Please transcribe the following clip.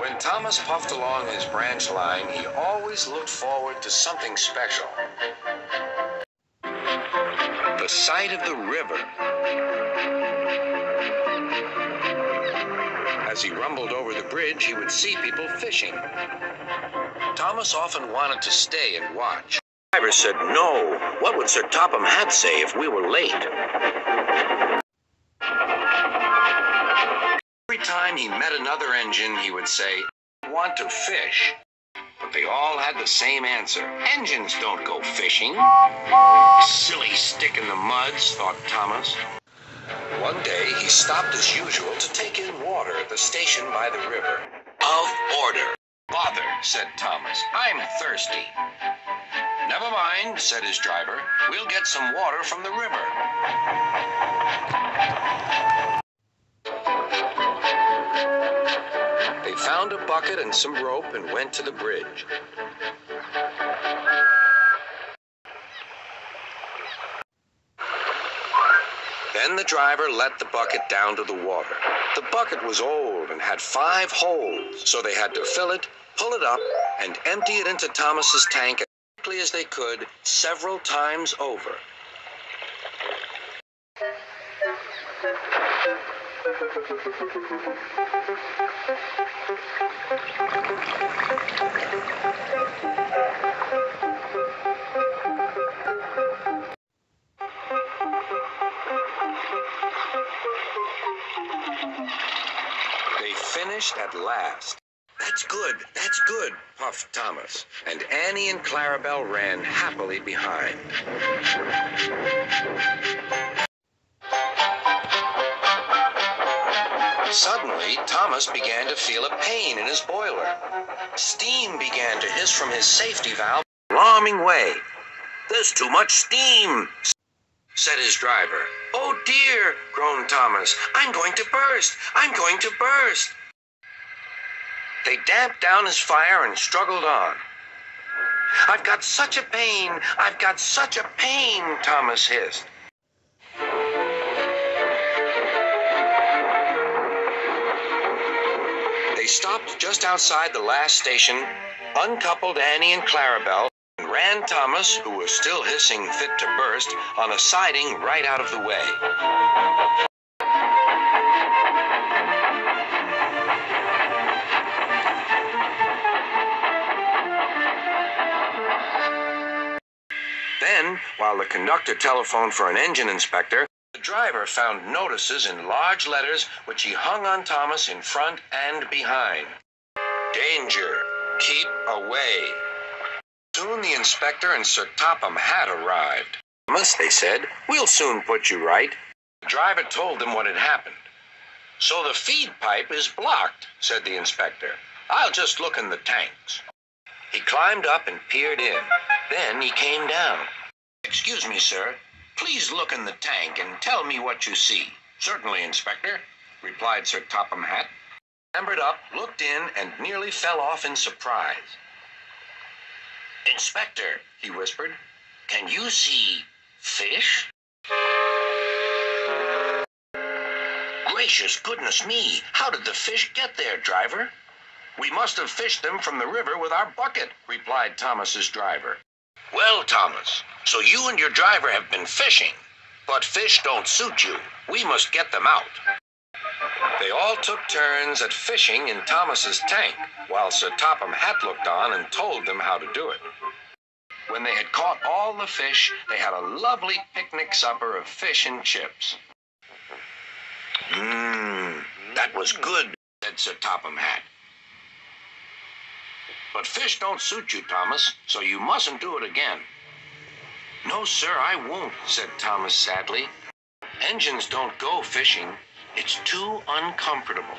When Thomas puffed along his branch line, he always looked forward to something special. The sight of the river. As he rumbled over the bridge, he would see people fishing. Thomas often wanted to stay and watch. The driver said, "No, what would Sir Topham Hatt say if we were late?" Every time he met another engine, he would say, "I want to fish." But they all had the same answer. "Engines don't go fishing." Silly stick in the muds, thought Thomas. One day, he stopped as usual to take in water at the station by the river. "Of order." "Bother," said Thomas. "I'm thirsty." "Never mind," said his driver. "We'll get some water from the river." They found a bucket and some rope and went to the bridge. Then the driver let the bucket down to the water. The bucket was old and had 5 holes, so they had to fill it, pull it up, and empty it into Thomas's tank as quickly as they could, several times over. They finished at last. That's good, puffed Thomas, and Annie and Clarabelle ran happily behind. Suddenly, Thomas began to feel a pain in his boiler. Steam began to hiss from his safety valve in an alarming way. "There's too much steam," said his driver. "Oh dear," groaned Thomas. "I'm going to burst! I'm going to burst!" They damped down his fire and struggled on. "I've got such a pain! I've got such a pain!" Thomas hissed. They stopped just outside the last station, uncoupled Annie and Clarabelle, and ran Thomas, who was still hissing fit to burst, on a siding right out of the way. Then, while the conductor telephoned for an engine inspector, the driver found notices in large letters which he hung on Thomas in front and behind. "Danger! Keep away!" Soon the inspector and Sir Topham Hatt arrived. "Thomas," they said, "we'll soon put you right." The driver told them what had happened. "So the feed pipe is blocked," said the inspector. "I'll just look in the tanks." He climbed up and peered in. Then he came down. "Excuse me, sir. Please look in the tank and tell me what you see." "Certainly, Inspector," replied Sir Topham Hatt. He clambered up, looked in, and nearly fell off in surprise. "Inspector," he whispered, "can you see fish?" "Gracious goodness me! How did the fish get there, driver?" "We must have fished them from the river with our bucket," replied Thomas's driver. "Well, Thomas, so you and your driver have been fishing, but fish don't suit you. We must get them out." They all took turns at fishing in Thomas's tank, while Sir Topham Hatt looked on and told them how to do it. When they had caught all the fish, they had a lovely picnic supper of fish and chips. That was good," said Sir Topham Hatt. "But fish don't suit you, Thomas, so you mustn't do it again." "No, sir, I won't," said Thomas sadly. "Engines don't go fishing. It's too uncomfortable."